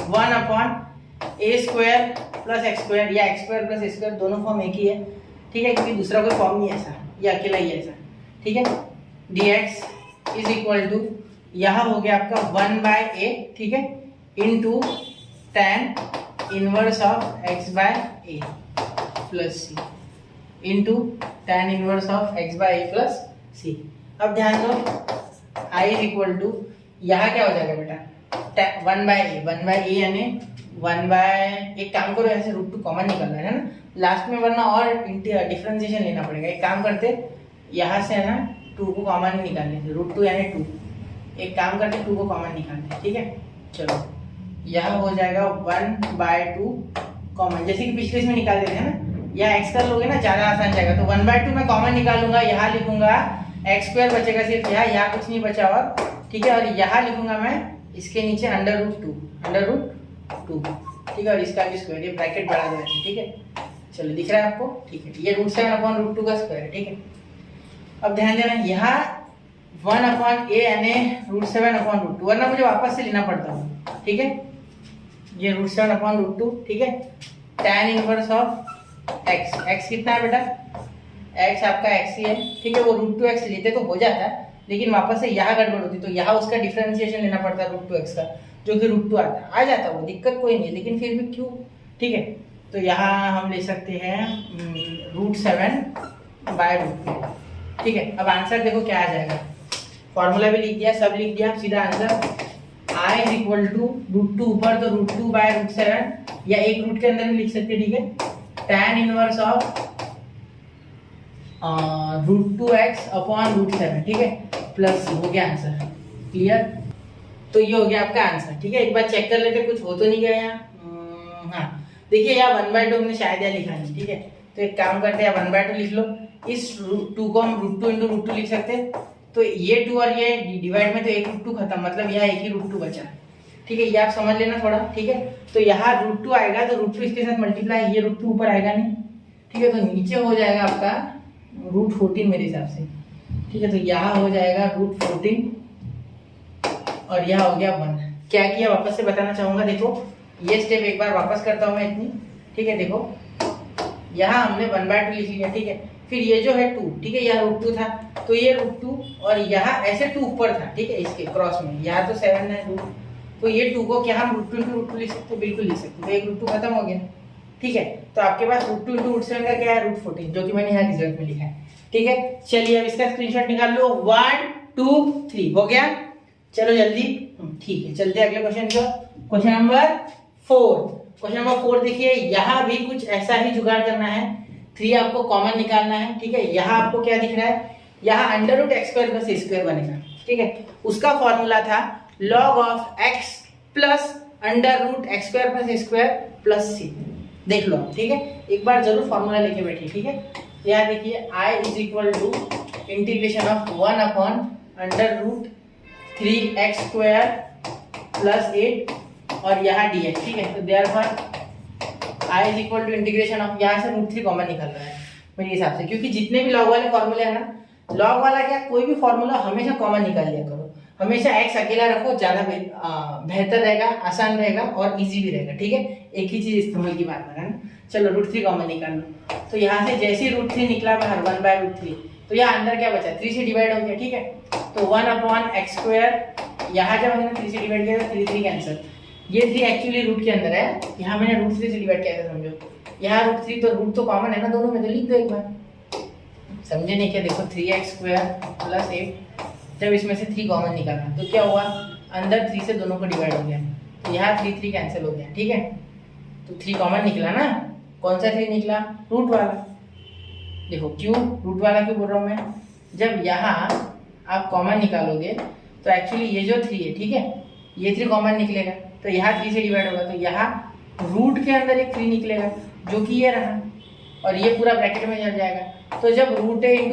1/a square plus x square, या x square plus a square दोनों फॉर्म एक ही है, ठीक है, क्योंकि दूसरा कोई फॉर्म नहीं है ऐसा, ये अकेला ही है ऐसा, ठीक है। dx इज इक्वल टू यहाँ हो गया आपका 1/a, ठीक है, into tan inverse of x/a plus c into tan inverse of x/a plus c। अब ध्यान दो I इज इक्वल टू यहाँ क्या हो जाएगा बेटा 1/a यानी 1 बाय, एक काम करो ऐसे रूट टू कॉमन निकलना है ना लास्ट में, वरना और डिफरेंशिएशन लेना पड़ेगा। एक काम करते यहाँ से है ना 2 को कॉमन निकाल लेते, रूट टू यानी 2, एक काम करते 2 को कॉमन निकालते, ठीक है। चलो यह हो जाएगा 1 बाय 2 कॉमन, जैसे कि पिछले इसमें निकाल देते हैं ना, या एक्स कर लोगे ना ज़्यादा आसान जाएगा। तो 1 बाय 2 मैं कॉमन निकालूंगा, यहाँ लिखूंगा एक्स स्क्वायर बचेगा सिर्फ, यहाँ कुछ नहीं बचा और, ठीक है। और यहाँ लिखूंगा मैं इसके नीचे अंडर रूट टू, ठीक है। और इसका भी स्क्वायर, ये ब्रैकेट बढ़ा देना, ठीक है। चलो दिख रहा है आपको, ठीक है। ये √7/√2 का स्क्वायर है, ठीक है। अब ध्यान देना यहाँ 1/a यानी √7/√2, वरना मुझे वापस से लेना पड़ता है, ठीक है। ये √7/√2, ठीक है। tan इनवर्स ऑफ x कितना है बेटा, x आपका x ही है, ठीक है। वो √2x लेते तो हो जाता है, लेकिन वापस से यहाँ गड़बड़ होती, तो यहाँ उसका डिफरेंशिएशन लेना पड़ता है √2x का, जो कि √2 आता है, आ जाता वो दिक्कत कोई नहीं, लेकिन फिर भी क्यों, ठीक है। तो यहाँ हम ले सकते हैं √7/√2, ठीक है। अब आंसर देखो क्या आ जाएगा, फॉर्मूला भी लिख दिया, सब लिख दिया, सीधा answer I is equal to √2 ऊपर तो √2/√7, या एक रूट के अंदर भी लिख सकते, ठीक है। tan इनवर्स ऑफ √2x/√7, ठीक है, प्लस हो गया आंसर, क्लियर। तो ये हो गया आपका आंसर, ठीक है। एक बार चेक कर लेते कुछ हो तो नहीं गया यहाँ, हाँ देखिए यहाँ 1/2 हमने शायद यहाँ लिखा नहीं, ठीक है। तो एक काम करते हैं 1/2 लिख लो, इस 2 को हम √2 × √2 लिख सकते हैं, तो ये 2 और ये डिवाइड में तो एक √2 खत्म, मतलब यहाँ एक ही √2 बचा, ठीक है। ये आप समझ लेना थोड़ा, ठीक है। तो यहाँ √2 आएगा तो √2 इसके साथ मल्टीप्लाई, ये √2 ऊपर आएगा नहीं, ठीक है। तो नीचे हो जाएगा आपका √14 मेरे हिसाब से, ठीक है। तो यहाँ हो जाएगा √14 और यहाँ हो गया 1। क्या किया वापस से बताना चाहूंगा, देखो ये स्टेप एक बार वापस करता हूँ मैं इतनी, ठीक है। देखो यहाँ हमने 1/2 लिख लिया, ठीक है। फिर ये जो है 2, ठीक है, यहाँ √2 था, तो ये √2 और यहाँ ऐसे 2 ऊपर था, ठीक है, इसके क्रॉस में, यहाँ तो 7 है रूट, तो ये 2 को क्या हम √2 × √2 लिख सकते, बिल्कुल लिख सकते, तो एक √2 खत्म हो गया, ठीक है। तो आपके पास √2 × √7 का क्या है, √14, जो कि मैंने यहाँ रिजल्ट में लिखा है, ठीक है। चलिए अब इसका स्क्रीनशॉट निकाल लो, 1 2 3 हो गया। चलो जल्दी, ठीक है, चलते अगले क्वेश्चन को, क्वेश्चन नंबर 4। क्वेश्चन नंबर 4 देखिए, यहाँ भी कुछ ऐसा ही जुगाड़ करना है, 3 आपको कॉमन निकालना है, ठीक है। यहाँ आपको क्या दिख रहा है, यहाँ √x² + a² बनेगा, ठीक है। उसका फॉर्मूला था log of x plus √x² + a² + c, देख लो, ठीक है। एक बार जरूर फॉर्मूला लेके बैठिए, ठीक है। यहाँ देखिए I is equal to integration of 1/√3x² + 8 और यहाँ dx, ठीक है। तो therefore I is equal to integration of, यहाँ से √3 कॉमन निकल रहा है मेरे हिसाब से, क्योंकि जितने भी लॉग वाले फॉर्मूले हैं ना, लॉग वाला क्या कोई भी फॉर्मूला हमेशा कॉमन निकाल लिया करो, हमेशा x अकेला रखो, ज्यादा बेहतर रहेगा, आसान रहेगा और इजी भी रहेगा, ठीक है। एक ही चीज इस्तेमाल की बात है ना। चलो √3 कॉमन निकाल लो, तो यहाँ से जैसे ही √3 निकला बाहर 1/√3, तो यहाँ अंदर क्या बचा, 3 से डिवाइड हो गया, ठीक है। तो 1/x², यहाँ जब हमने 3 से डिवाइड किया तो 3 कैंसिल, ये 3 एक्चुअली रूट के अंदर है, यहाँ मैंने √3 से डिवाइड किया था, समझो। यहाँ √3 तो रूट तो कॉमन है ना दोनों में, तो लिख दो एक बार, समझे नहीं क्या, देखो 3x² + 8, जब इसमें से 3 कॉमन निकालना तो क्या हुआ, अंदर 3 से दोनों को डिवाइड हो गया, तो यहाँ 3 कैंसिल हो गया, ठीक है। तो 3 कॉमन निकला ना, कौन सा 3 निकला, रूट वाला। देखो क्यों रूट वाला क्यों बोल रहा हूँ मैं, जब यहाँ आप कॉमन निकालोगे तो एक्चुअली ये जो 3 है, ठीक है, ये 3 कॉमन निकलेगा, तो यहाँ 3 से डिवाइड होगा, तो यहाँ रूट के अंदर एक 3 निकलेगा, जो कि ये रहा, और ये पूरा ब्रैकेट में चल जाएगा। तो जब √a ×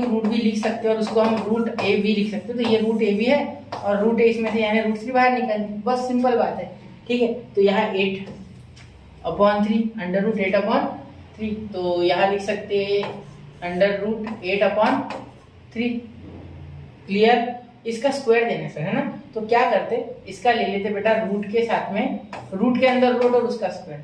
√b लिख सकते हो और उसको हम √ab लिख सकते हो, तो ये √ab है और √a इसमें से यानी √3 बाहर निकाल, बस सिंपल बात है, ठीक है। तो यहाँ 8/3 √8/3, तो यहाँ लिख सकते √8/3, क्लियर। इसका स्क्वायर देने से है ना, तो क्या करते, इसका ले लेते बेटा रूट के साथ में, रूट के अंदर रूट और उसका स्क्वायर,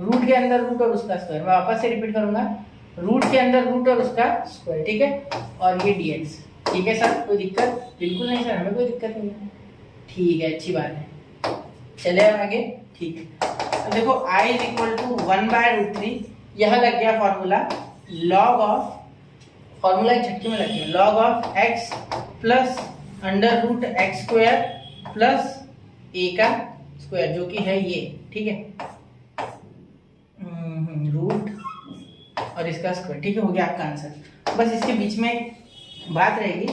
रूट के अंदर रूट और उसका स्क्वायर, मैं वापस से रिपीट करूंगा, रूट के अंदर रूट और उसका स्क्वायर, ठीक है। और ये dx, ठीक है सर, कोई दिक्कत बिल्कुल नहीं सर, हमें कोई दिक्कत नहीं है, ठीक है, अच्छी बात है। चले आगे, ठीक है। तो देखो I इज इक्वल टू 1/√3, यह लग गया फॉर्मूला, लॉग ऑफ, फॉर्मूला एक झटके में लग गया, log of x plus √x² + a का स्क्वायर, जो कि है ये, ठीक है। और इसका स्क्वायर, ठीक है, हो गया आपका आंसर। बस इसके बीच में एक बात रहेगी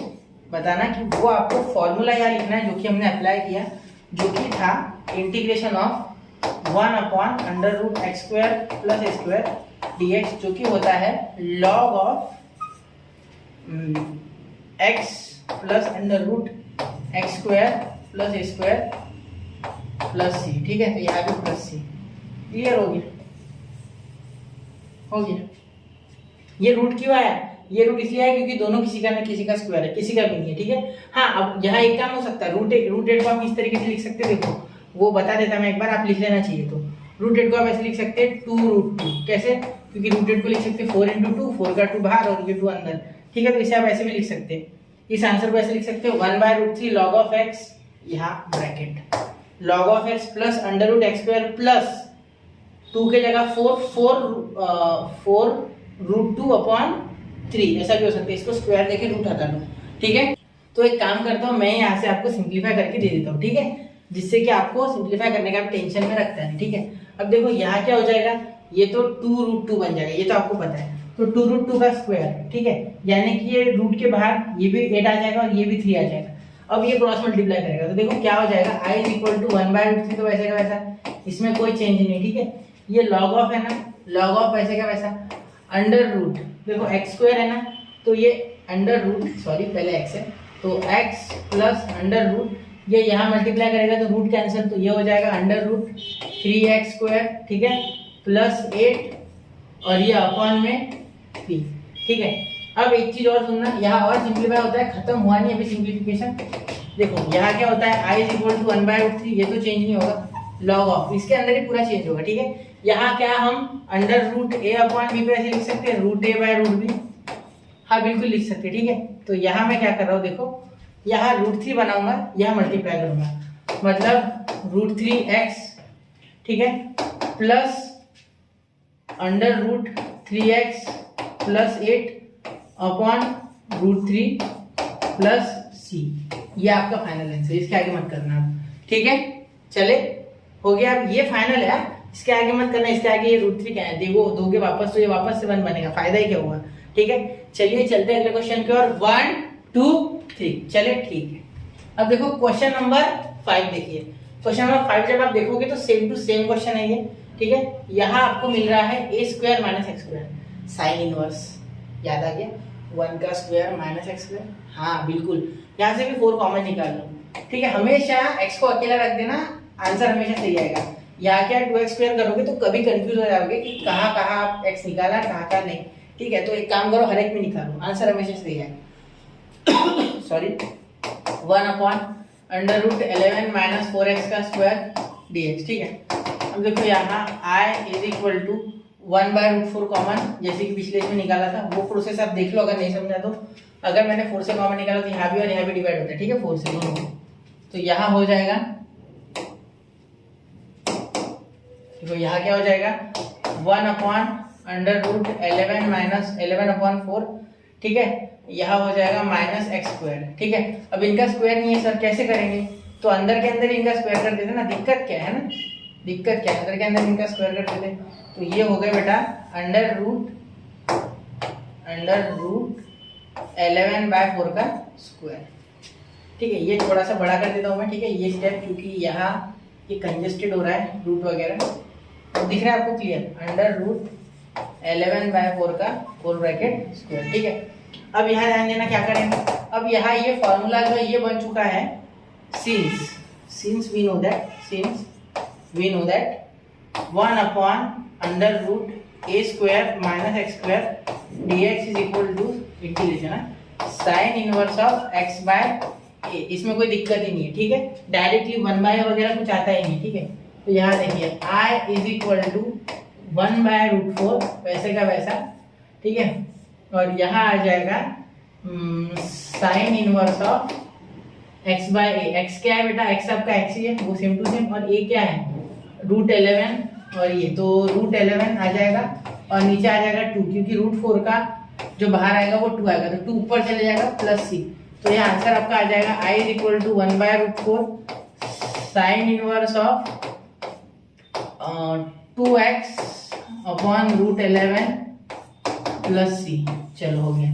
बताना कि वो आपको फॉर्मूला यहाँ लिखना है जो कि हमने अप्लाई किया, जो कि था integration of 1/√x² plus a² dx, जो कि होता है log of x plus √x² plus a² plus c, ठीक है। तो यहाँ भी प्लस c, क्लियर हो गया, हो गया। ये रूट क्यों आया? ये रूट इसलिए आया क्योंकि दोनों किसी का ना किसी का स्क्वायर है, किसी का भी नहीं है, ठीक है। हाँ, अब यहाँ एक काम हो सकता है, रूट एट को आप इस तरीके से लिख सकते हैं, देखो वो बता देता मैं एक बार, आप लिख लेना चाहिए। तो रूट एट को आप ऐसे लिख सकते हैं 2√2, कैसे? क्योंकि रूट एट को लिख सकते हैं 4 × 2, 4 का 2 बाहर और ये 2 अंदर, ठीक है। तो इसे आप ऐसे भी लिख सकते हैं, इस आंसर को ऐसे लिख सकते हो 1/√3 log of x, यहाँ bracket log of x plus √x² plus 2 के जगह 4√2/3, ऐसा भी हो सकता है। इसको स्क्वायर देके रूट हटा लो, ठीक है। तो एक काम करता हूँ, मैं यहाँ से आपको सिंप्लीफाई करके दे देता हूँ, ठीक है, जिससे कि आपको सिंप्लीफाई करने का टेंशन में रखता है, ठीक है। अब देखो यहाँ क्या हो जाएगा, ये तो 2√2 बन जाएगा, ये तो आपको पता है। तो 2√2 का स्क्वायर, ठीक है, यानी कि ये रूट के बाहर ये भी 8 आ जाएगा और ये भी 3 आ जाएगा। अब ये क्रॉस मल्टीप्लाई करेगा तो देखो क्या हो जाएगा, i = 1/√3, तो वैसे का वैसा, इसमें कोई चेंज नहीं, ठीक है। ये log ऑफ है ना, log ऑफ वैसे का वैसा, अंडर रूट, देखो x² है ना, तो ये पहले x है, तो x प्लस अंडर रूट, ये यहाँ मल्टीप्लाई करेगा तो रूट कैंसिल, तो ये हो जाएगा √3x², ठीक है, प्लस 8 और ये अपॉन में 3, ठीक है। अब एक चीज और सुनना, यहाँ और सिंप्लीफाई होता है, खत्म हुआ नहीं अभी सिंप्लीफिकेशन। देखो यहाँ क्या होता है, i = 1/√3, ये तो चेंज नहीं होगा, log ऑफ इसके अंदर ही पूरा चेंज होगा, ठीक है। यहाँ क्या हम √a/b पे ऐसे लिख सकते हैं, √a/√b, हाँ बिल्कुल लिख सकते हैं, ठीक है। तो यहाँ मैं क्या कर रहा हूँ, देखो यहाँ √3 बनाऊंगा, यहाँ मल्टीप्लाई करूंगा, मतलब √3x, ठीक है, plus √3x plus 8 upon √3 plus c, ये आपका फाइनल आंसर, इसके आगे मत करना आप, ठीक है। चले, हो गया। अब ये फाइनल है, इसके आगे मत करना, इसके आगे ये √3 क्या है, देखो दोगे वापस तो ये वापस से 1 बनेगा, फायदा ही क्या हुआ, ठीक है। चलिए चलते हैं अगले क्वेश्चन की ओर, 1 2 3, चले ठीक है। अब देखो क्वेश्चन नंबर 5 देखिए, क्वेश्चन नंबर 5 जब आप देखोगे तो सेम टू सेम क्वेश्चन है ये, ठीक है। यहाँ आपको मिल रहा है a² - x², साइन इनवर्स, याद आ गया, 1 का स्क्वायर माइनस x², हाँ बिल्कुल, यहाँ से भी 4 कॉमन निकाल लो, ठीक है। हमेशा x को अकेला रख देना, आंसर हमेशा सही आएगा। यहाँ क्या 2x² करोगे तो कभी कंफ्यूज हो जाओगे कि कहाँ आप x निकाला, कहाँ नहीं, ठीक है। तो एक काम करो, हर एक में निकालो, आंसर हमेशा सही आएगा। सॉरी, 1/√11 - 4x² dx, ठीक है। अब देखो यहाँ i = 1/√4 कॉमन, जैसे कि पिछले इसमें निकाला था, वो प्रोसेस आप देख लो अगर नहीं समझा तो। अगर मैंने 4 से कॉमन निकाला तो यहाँ भी और यहाँ भी डिवाइड होता है, ठीक है, 4 से दोनों, तो यहाँ हो जाएगा, देखो यहाँ क्या हो जाएगा, 1/√11 - 11/4, ठीक है, यहाँ हो जाएगा -x², ठीक है। अब इनका स्क्वायर नहीं है सर, कैसे करेंगे, तो अंदर के अंदर इनका स्क्वायर कर देते ना, दिक्कत क्या है ना, दिक्कत क्या है, अंदर के अंदर इनका स्क्वायर कर देते, तो ये हो गया बेटा √11/4 का स्क्वायर, ठीक है। ये थोड़ा सा बड़ा कर देता हूँ मैं, ठीक है, ये स्टेप, क्योंकि यहाँ ये कंजेस्टेड हो रहा है रूट वगैरह, तो दिख रहा है आपको क्लियर, √11/4 का होल ब्रैकेट स्क्वायर, ठीक है। अब यहाँ ध्यान देना क्या करेंगे, अब यहाँ ये फॉर्मूला जो है ये बन चुका है, since we know that 1/√a² - x² dx = integration sine inverse of x/a, इसमें कोई दिक्कत ही नहीं है, ठीक है। डायरेक्टली 1/a वगैरह कुछ आता ही नहीं, ठीक है। तो यहाँ देखिए i = 1/√4, वैसे का वैसा, ठीक है, और यहाँ आ जाएगा sign inverse of x/a, x क्या है बेटा, x आपका x ही है, वो सेम टू सेम, और a क्या है √11, और ये तो √11 आ जाएगा और नीचे आ जाएगा 2, क्योंकि √4 का जो बाहर आएगा वो 2 आएगा, तो 2 ऊपर चले जाएगा प्लस c, तो ये आंसर आपका आ जाएगा i = 1/√4 sine inverse of 2x/√11 plus c. चलो हो गया,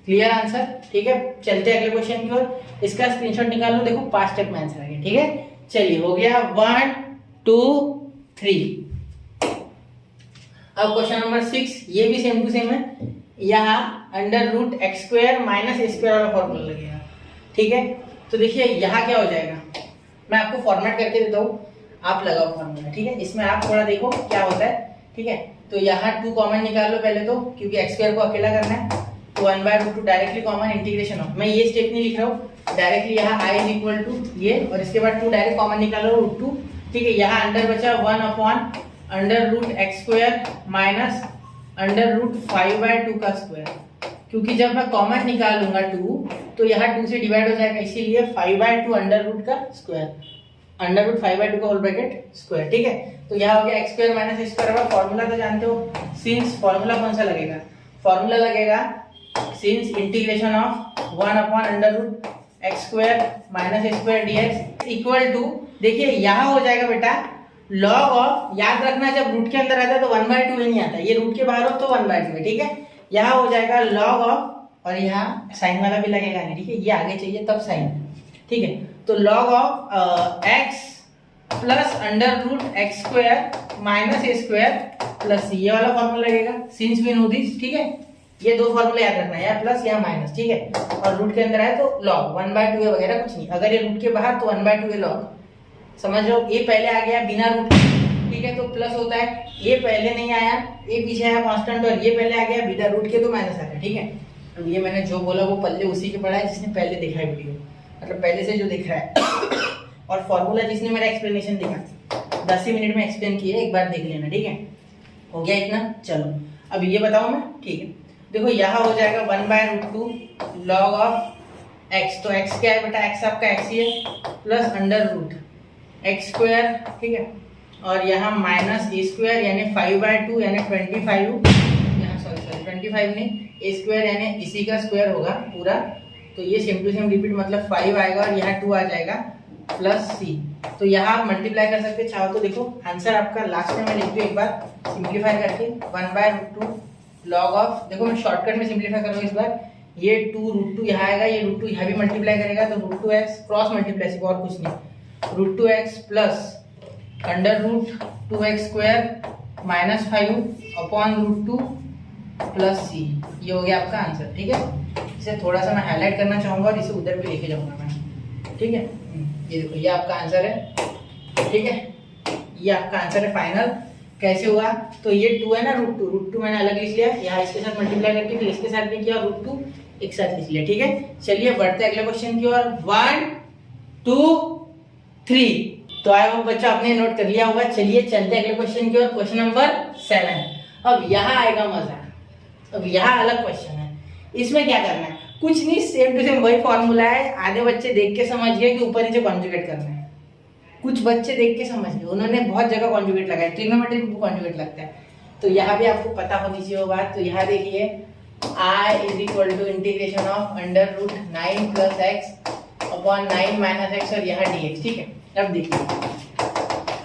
क्लियर आंसर। ठीक है, चलते हैं अगले क्वेश्चन की ओर। इसका स्क्रीनशॉट निकाल लो, देखो 5 स्टेप में आंसर आ गया। ठीक है, चलिए हो गया 1 2 3। अब क्वेश्चन नंबर 6, ये भी सेम टू सेम है। यहाँ under root x square minus a square वाला फॉर्मूला लगेगा। ठीक है, तो देखिए यहाँ क्या हो जाएगा, मैं आपको फॉर्मेट करके देता हूँ, आप लगाओ फॉर्मूला। ठीक है, इसमें आप थोड़ा देखो क्या होता है। ठीक है, तो यहाँ 2 कॉमन निकाल लो पहले तो, क्योंकि एक्स स्क्वायर को अकेला करना है। तो 1/√2 डायरेक्टली कॉमन इंटीग्रेशन ऑफ, मैं ये स्टेप नहीं लिख रहा हूँ, डायरेक्टली यहाँ i इज इक्वल टू ये, और इसके बाद 2 डायरेक्ट कॉमन निकालो √2। ठीक है, यहाँ अंडर बचा 1/√x स्क्वायर माइनस √5/2 का स्क्वायर, क्योंकि जब मैं कॉमन निकालूंगा 2 तो यहाँ 2 से डिवाइड हो जाएगा, इसीलिए 5/2 अंडर रूट का स्क्वायर, √5/2 का होल ब्रैकेट स्क्वायर। ठीक है, तो यहाँ हो गया x स्क्वायर माइनस ए स्क्वायर। अब फॉर्मूला तो जानते हो, सिंस फॉर्मूला कौन सा लगेगा, फॉर्मूला लगेगा since integration of 1/√x square minus a square dx equal to, देखिए यहाँ हो जाएगा बेटा लॉग ऑफ, याद रखना जब रूट के अंदर आता है तो 1/2 ही नहीं आता, ये रूट के बाहर हो तो 1/2 है। ठीक है, यहाँ हो जाएगा लॉग ऑफ, और यहाँ साइन वाला भी लगेगा नहीं। ठीक है, ये आगे चाहिए तब साइन। ठीक है, तो log of x plus √x स्क्वायर minus a square plus c, ये वाला फॉर्मूला लगेगा सिंस वी नो दिस। ठीक है, ये 2 फॉर्मूला याद रखना है, या प्लस या माइनस। ठीक है, और रूट के अंदर है तो लॉग 1/2 है वगैरह कुछ नहीं, अगर ये रूट के बाहर तो 1/2 है लॉग। समझ लो, ये पहले आ गया बिना रूट। ठीक है, तो प्लस होता है, ये पहले नहीं आया, ये पीछे आया कांस्टेंट, और ये पहले आ गया बिना रूट के तो माइनस आ गया। ठीक है, तो ये मैंने जो बोला वो पल्ले उसी के पढ़ा है जिसने पहले देखा है वीडियो, मतलब पहले से जो देख रहा है और फॉर्मूला जिसने मेरा एक्सप्लेनेशन देखा 10 ही मिनट में एक्सप्लेन किया, एक बार देख लेना। ठीक है, हो गया इतना। चलो अब ये बताऊं मैं। ठीक है, देखो यहाँ हो जाएगा 1/√2 लॉग ऑफ x, तो x क्या है बेटा, x आपका x ही है, प्लस √x स्क्वायर। ठीक है, और यहाँ माइनस ए स्क्वायर यानी 5/2 यानी 25, यहाँ सॉरी 25 नहीं, ए स्क्वायर यानी इसी का स्क्वायर होगा पूरा, तो ये सेम टू सेम रिपीट, मतलब 5 आएगा और यहाँ 2 आ जाएगा प्लस सी। तो यहाँ आप मल्टीप्लाई कर सकते चाहो तो। देखो आंसर आपका लास्ट में मैं लिख दूँ एक बार सिंप्लीफाई करके, 1/√2 लॉग ऑफ, देखो मैं शॉर्टकट में सिंप्लीफाई कर रहा हूँ इस बार, ये 2√2 यहाँ आएगा, ये √2 यहाँ भी मल्टीप्लाई करेगा तो √2x क्रॉस मल्टीप्लाई, सिर्फ और कुछ नहीं, √2x plus √2x square minus 5/√2 plus c, ये हो गया आपका आंसर। ठीक है, इसे थोड़ा सा मैं हाईलाइट करना चाहूंगा और इसे उधर भी लेके जाऊंगा मैं। ठीक है, ये देखो ये आपका आंसर है। ठीक है, ये आपका आंसर है फाइनल। कैसे हुआ, तो ये 2 है ना, √2 मैंने अलग लिख लिया, यहाँ इसके साथ मल्टीप्लाई करके फिर इसके साथ भी किया, √2 एक साथ लिख लिया। ठीक है, चलिए बढ़ते अगले क्वेश्चन की ओर। 1 2 3। तो आई होप बच्चा आपने नोट कर लिया होगा। चलिए चलते अगले क्वेश्चन की ओर, क्वेश्चन नंबर 7। अब यहाँ आएगा मजा, अब यहाँ अलग क्वेश्चन है। इसमें क्या करना है, कुछ नहीं, सेम टू सेम वही फॉर्मूला है। आधे बच्चे देख के समझ गए कि ऊपर नीचे कॉन्जुगेट करना है, कुछ बच्चे देख के समझ गए, उन्होंने बहुत जगह कॉन्जुगेट लगाया, ट्रिग्नोमेट्री में कॉन्जुगेट लगता है, तो यहाँ भी आपको पता होनी चाहिए वो बात। तो यहाँ देखिए i is equal to integration of √9 plus x upon 9 minus x, और यहाँ dx। ठीक है, अब देखिए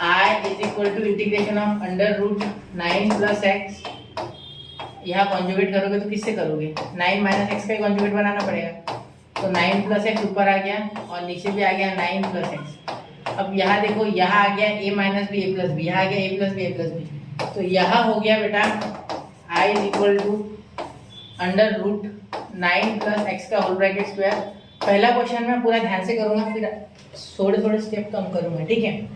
i is equal to integration of √9 plus x, यहाँ कॉन्जुगेट करोगे तो किससे करोगे, 9 माइनस x का ही कॉन्जुगेट बनाना पड़ेगा, तो 9 प्लस x ऊपर आ गया और नीचे भी आ गया 9 प्लस x। अब यहाँ देखो, यहाँ आ गया a minus b a plus b, यहाँ आ गया a plus b a plus b, तो यहाँ हो गया बेटा i is equal to √9 plus x का होल ब्रैकेट स्क्वायर। पहला क्वेश्चन मैं पूरा ध्यान से करूंगा, फिर थोड़े थोड़े स्टेप कम करूंगा। ठीक है,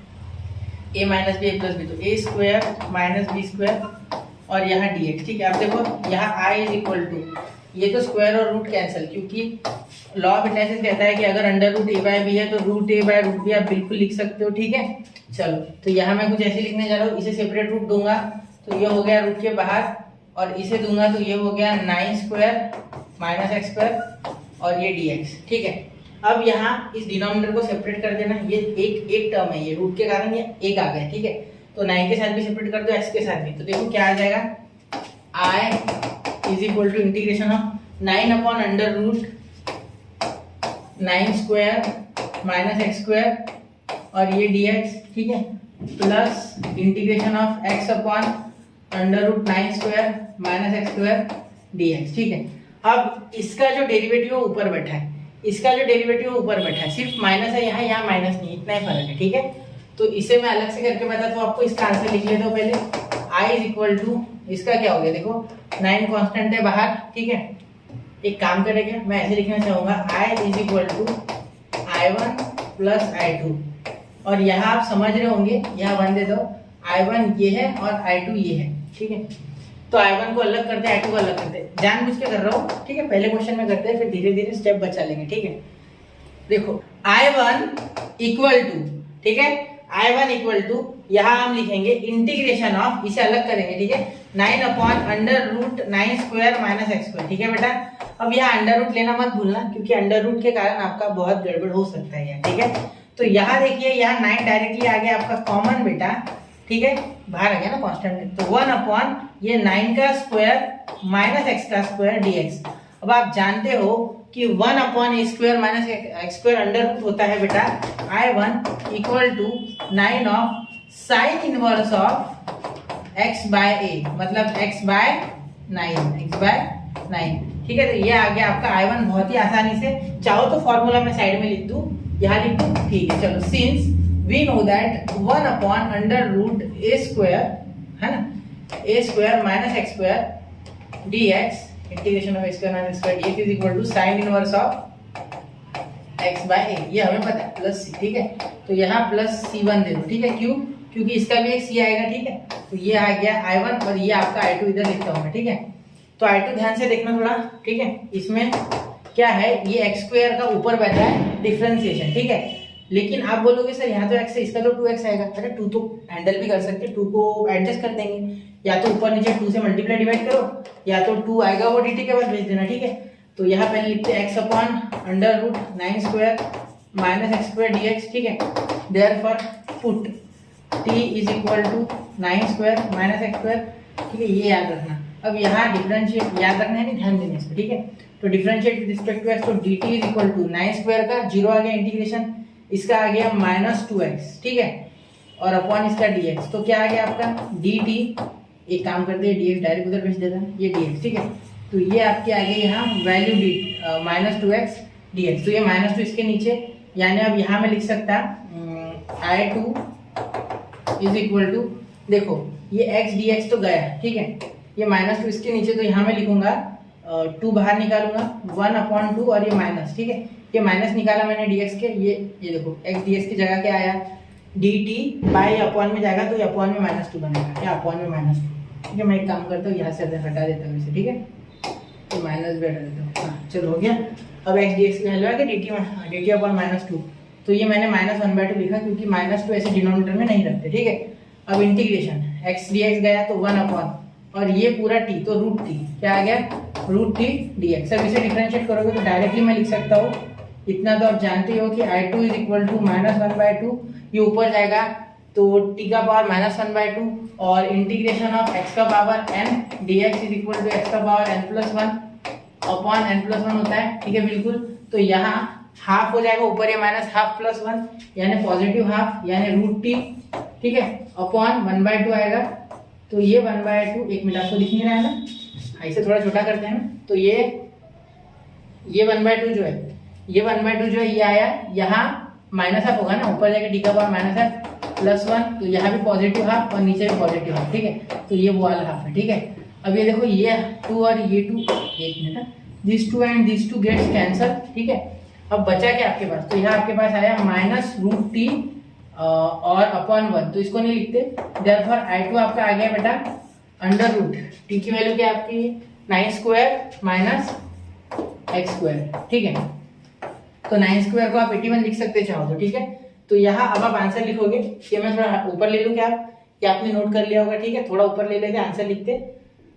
a minus b a plus b, तो a square minus b square और यहाँ dx। ठीक है, अब देखो यहाँ i इज इक्वल टू, ये तो स्क्वायर और रूट कैंसिल, क्योंकि लॉ ऑफ इंटेंशन कहता है कि अगर √a/b है तो √a/√b आप बिल्कुल लिख सकते हो। ठीक है, चलो तो यहाँ मैं कुछ ऐसे लिखने जा रहा हूँ, इसे सेपरेट रूट दूंगा तो ये हो गया रूट के बाहर, और इसे दूंगा तो ये हो गया 9 स्क्वायर माइनस x स्क्वायर और ये dx। ठीक है, अब यहाँ इस डिनोमिनेटर को सेपरेट कर देना, ये एक टर्म है, ये रूट के कारण ये एक आ गया। ठीक है, तो 9 के साथ भी सेपरेट कर दो, x के साथ भी, तो देखो क्या आ जाएगा, i is equal to integration of 9/√9 square minus x square और ये dx। ठीक है, plus integration of x upon √9 square minus x square d x. ठीक है, अब इसका जो डेरिवेटिव ऊपर बैठा है, इसका जो डेरिवेटिव ऊपर बैठा है, सिर्फ माइनस है यहाँ, यहाँ माइनस नहीं, इतना ही फर्क है। ठीक है, तो इसे मैं अलग से करके बताता हूँ आपको। इसका आंसर लिख लेता हूँ पहले। आई इज इक्वल टू, इसका क्या हो गया देखो, 9 कांस्टेंट है बाहर। ठीक है, एक काम करेंगे, मैं ऐसे लिखना चाहूंगा, I is equal to I1 plus I2। और यहाँ आप समझ रहे होंगे, यहाँ 1 दे दो, I1 ये है और I2 ये है। ठीक है, तो I1 को अलग करते हैं, I2 को अलग करते हैं, जानबूझ के कर रहा हूँ। ठीक है, पहले क्वेश्चन में करते हैं, फिर धीरे धीरे स्टेप बचा लेंगे। ठीक है, देखो I1 इक्वल टू, ठीक है, I1 इक्वल टू, यहाँ हम लिखेंगे इंटीग्रेशन ऑफ, इसे अलग करेंगे। ठीक है, 9 upon under root 9 square minus x square. ठीक है बेटा, अब यहाँ अंडर रूट लेना मत भूलना, क्योंकि अंडर रूट के कारण आपका बहुत गड़बड़ हो सकता है यहाँ। ठीक है, तो यहाँ देखिए, यहाँ 9 डायरेक्टली आ गया आपका कॉमन बेटा। ठीक है, बाहर आ गया ना कांस्टेंट, तो 1 अपॉन ये 9 का स्क्वायर माइनस एक्स का स्क्वायर डीएक्स। अब आप जानते हो कि 1 upon a square minus x square under root होता है बेटा I1 equal to 9 of sine inverse of x by a, मतलब x बाय 9। ठीक है, तो ये आ गया आपका I1 बहुत ही आसानी से। चाहो तो फॉर्मूला में साइड में लिख दूं, यहाँ लिख दूं, ठीक है। चलो, since we know that 1 upon under root a square, है ना, a square minus x square d x, integration of x square minus x square d x is equal to sine inverse of x by a, ये हमें पता है, प्लस सी। ठीक है, तो यहाँ प्लस C1 दे दो। ठीक है, क्यों, क्योंकि इसका भी एक C आएगा। ठीक है, तो ये आ गया I1 और ये आपका I2 इधर लिखता हूँ मैं। ठीक है, तो I2 ध्यान से देखना थोड़ा। ठीक है, इसमें क्या है, ये एक्स स्क्वायर का ऊपर बैठा है डिफरेंशिएशन। ठीक है, लेकिन आप बोलोगे सर यहाँ तो x है, इसका तो 2x आएगा। अरे 2 तो हैंडल भी कर सकते हैं, 2 को एडजस्ट कर देंगे, या तो ऊपर नीचे 2 से मल्टीप्लाई डिवाइड करो, या तो 2 आएगा वो dt के बाद भेज देना। ठीक है, तो यहाँ पहले लिखते हैं x upon under root 9 square minus x square dx। ठीक है, therefore put t is equal to 9 square minus x square. ठीक है, ये याद रखना। अब यहाँ डिफरेंशिएट याद रखना है, नहीं ध्यान देना इस पर। ठीक है, तो differentiate with respect to x, तो dt is equal to 9 square का 0 आ गया इंटीग्रेशन, इसका आ गया माइनस 2x। ठीक है, और अपॉन इसका dx, तो क्या आ गया आपका dt, एक काम करते हैं dx डायरेक्ट उधर भेज देता है, ये dx। ठीक है, तो ये आपके आगे यहाँ value D minus 2x dx, तो ये माइनस 2 इसके नीचे, यानी अब यहाँ में लिख सकता I2 इज इक्वल टू, देखो ये x dx तो गया। ठीक है, ये माइनस 2 इसके नीचे, तो यहाँ में लिखूंगा 2 बाहर निकालूंगा 1 अपॉन 2 और ये माइनस। ठीक है, ये माइनस निकाला मैंने dx के, ये देखो x dx की जगह क्या आया, dt बाई अपॉन में जाएगा, तो ये अपॉन में माइनस 2 बनेगा, क्या अपॉन में माइनस 2। ठीक है, मैं एक काम करता हूँ, यहाँ से हटा देता हूँ इसे। ठीक है, तो माइनस भी हटा देता हूँ। हाँ चलो, हो गया। अब x dx की वैल्यू आ गई dt अपॉन माइनस 2, तो ये मैंने माइनस 1/2 लिखा, क्योंकि माइनस 2 ऐसे डिनोमिनेटर में नहीं रखते। ठीक है, अब इंटीग्रेशन x dx गया तो 1 अपॉन, और ये पूरा t, तो रूट t, क्या आ गया रूट t dx। अब इसे डिफरेंशिएट करोगे तो डायरेक्टली मैं लिख सकता हूँ, इतना तो आप जानते हो कि I2 is equal to minus 1/2, ये ऊपर जाएगा तो t का पावर माइनस 1/2, और इंटीग्रेशन ऑफ x का power n dx is equal to x का पावर n+1 अपॉन n+1 होता है। ठीक है, बिल्कुल। तो यहाँ हाफ हो जाएगा, ऊपर ये माइनस हाफ प्लस 1, यानी पॉजिटिव हाफ, यानी रूट t। ठीक है, अपॉन 1/2 आएगा, तो ये 1/2, एक मिनट आपको दिख नहीं रहा है ना, इसे थोड़ा छोटा करते हैं ना, तो ये 1/2 जो है, ये 1/2 जो है ये आया, यहाँ माइनस हाफ होगा ना, ऊपर जाके टी का पावर माइनस हाफ +1, तो यहाँ भी पॉजिटिव हाफ और नीचे भी पॉजिटिव हाफ। ठीक है, तो ये वो वाला हाफ है। ठीक है, अब ये देखो, ये 2 और ये 2, एक minute, this 2 and this 2 gets cancel. ठीक है, अब बचा क्या आपके पास, तो यहाँ आपके पास आया माइनस रूट t और अपॉन 1, तो इसको नहीं लिखते, देयरफॉर I2 आपका आ गया बेटा अंडर रूट t की वैल्यू क्या आपकी 9 स्क्वायर माइनस एक्स स्क्वायर। ठीक है, तो 9 स्क्वायर को आप 81 लिख सकते चाहो तो। ठीक है, तो यहाँ अब आप आंसर लिखोगे, ये मैं थोड़ा ऊपर ले लूँ क्या आप, या आपने नोट कर लिया होगा। ठीक है, थोड़ा ऊपर ले लेते आंसर लिखते।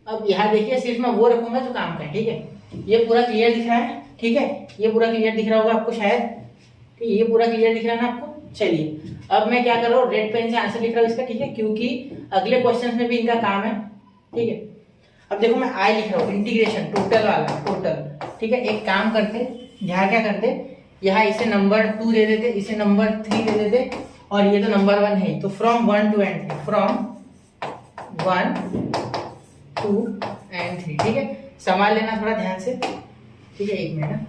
अब यहाँ देखिए, सिर्फ मैं वो रखूंगा जो काम का है। ठीक है, ये पूरा क्लियर दिख रहा है। ठीक है, ये पूरा क्लियर दिख रहा होगा आपको शायद, कि ये पूरा क्लियर दिख रहा है ना आपको। चलिए, अब मैं क्या कर रहा हूँ, रेड पेन से आंसर लिख रहा हूँ इसका। ठीक है, क्योंकि अगले क्वेश्चन में भी इनका काम है। ठीक है, अब देखो मैं आई लिख रहा हूँ, इंटीग्रेशन टोटल वाला, टोटल। ठीक है, एक काम करते, यहाँ क्या करते, यहाँ इसे नंबर 2 दे देते, इसे नंबर 3 दे देते, और ये तो नंबर 1 है, तो from 1 to and, from 1 2 and 3, ठीक है। संभाल लेना थोड़ा ध्यान से, ठीक है। 1 मिनट,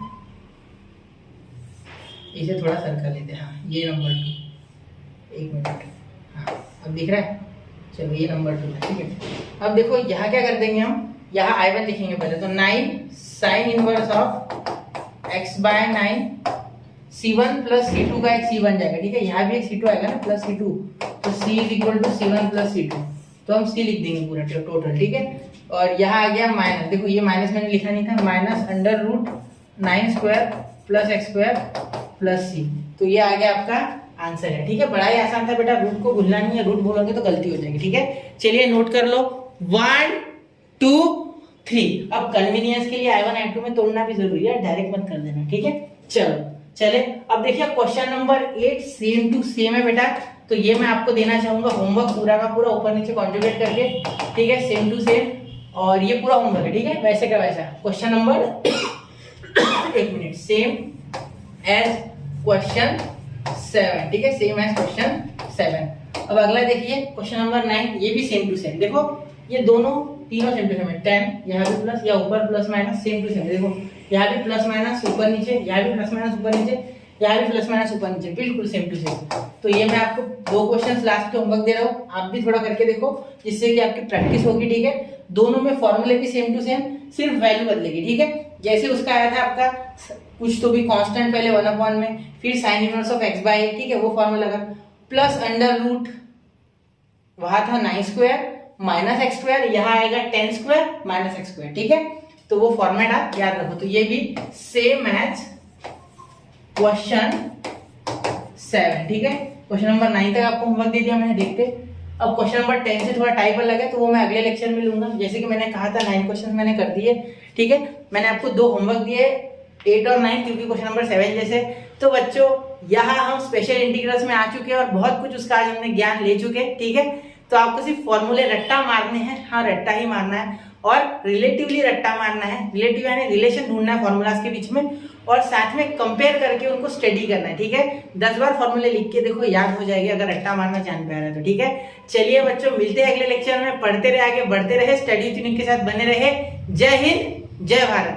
इसे थोड़ा सर्कल लेते हैं। हाँ, ये नंबर 2, 1 मिनट। हाँ, अब दिख रहा है, चलो ये नंबर 2 है, ठीक है। अब देखो यहाँ क्या कर देंगे हम, यहाँ I1 लिखेंगे पहले, तो 9 sine inverse of x by 9 C1 plus C2 का एक C बन जाएगा, ठीक है। यहाँ भी एक C2 आएगा ना, प्लस C2, तो C is equal to C1 plus C2, तो हम C लिख देंगे पूरा टोटल, ठीक है। और यहाँ आ गया माइनस, देखो ये माइनस मैंने लिखा नहीं था, minus under root 9 square plus x square plus C, तो ये आ गया आपका आंसर है, ठीक है। बड़ा ही आसान था बेटा, रूट को भूलना नहीं है, रूट भूलोगे तो गलती हो जाएगी, ठीक है। चलिए नोट कर लो, 1 2 3। अब कन्वीनियंस के लिए I1 I2 में तोड़ना भी जरूरी है, डायरेक्ट मत कर देना, ठीक है। चलो चले, अब देखिए question number 8 same to same है बेटा, तो ये मैं आपको देना चाहूंगा होमवर्क पूरा का पूरा ऊपर नीचे कॉन्जुगेट करके, ठीक है, सेम टू सेम, और ये पूरा होमवर्क है, ठीक है, वैसे का वैसा। Question number 1 minute, same as question 7, ठीक है, सेम एज क्वेश्चन 7। अब अगला देखिए क्वेश्चन नंबर 9, ये भी सेम टू सेम। देखो ये दोनों तीनों सेम टू सेम है, 10 यहाँ भी प्लस या ऊपर plus minus same to same. देखो यहाँ भी प्लस माइनस ऊपर नीचे, यहाँ भी प्लस माइनस ऊपर नीचे, यहाँ भी प्लस माइनस ऊपर नीचे, बिल्कुल सेम टू सेम। तो ये मैं आपको 2 क्वेश्चंस लास्ट के होमवर्क दे रहा हूँ, आप भी थोड़ा करके देखो, जिससे कि आपकी प्रैक्टिस होगी, ठीक है। दोनों में फॉर्मूले भी सेम टू सेम, सिर्फ वैल्यू बदलेगी, ठीक है। जैसे उसका आया था आपका कुछ तो भी कांस्टेंट, पहले 1/, में फिर sine inverse of x by, ठीक है, वो फॉर्मूला लगा, प्लस अंडर रूट, वहां था 9 स्क्वायर माइनस x स्क्वायर, यहाँ आएगा 10 स्क्वायर माइनस x स्क्वायर, ठीक है। तो वो फॉर्मेट आप याद रखो। तो ये भी सेम एज क्वेश्चन 7, ठीक है। क्वेश्चन नंबर 9 तक आपको होमवर्क दे दिया मैंने, देखते। अब क्वेश्चन नंबर 10 से थोड़ा टाइप अलग है, तो वो मैं अगले लेक्चर में लूंगा। जैसे कि मैंने कहा था 9 क्वेश्चन मैंने कर दिए, ठीक है। मैंने आपको 2 होमवर्क दिए, 8 और 9, क्योंकि क्वेश्चन नंबर 7 जैसे। तो बच्चों यहाँ हम स्पेशल इंटीग्रल्स में आ चुके हैं और बहुत कुछ उसका आज हमने ज्ञान ले चुके हैं, ठीक है। तो आपको सिर्फ फॉर्मूले रट्टा मारने हैं, हाँ रट्टा ही मारना है, और रिलेटिवली रट्टा मारना है। रिलेटिव यानी रिलेशन ढूंढना है फॉर्मूलाज के बीच में, और साथ में कंपेयर करके उनको स्टडी करना है, ठीक है। 10 बार फॉर्मूले लिख के देखो, याद हो जाएगी अगर रट्टा मारना जान पा रहा है तो, ठीक है। चलिए बच्चों, मिलते हैं अगले लेक्चर में, पढ़ते रहे, आगे बढ़ते रहे, स्टडी यूनिक के साथ बने रहे। जय हिंद, जय भारत।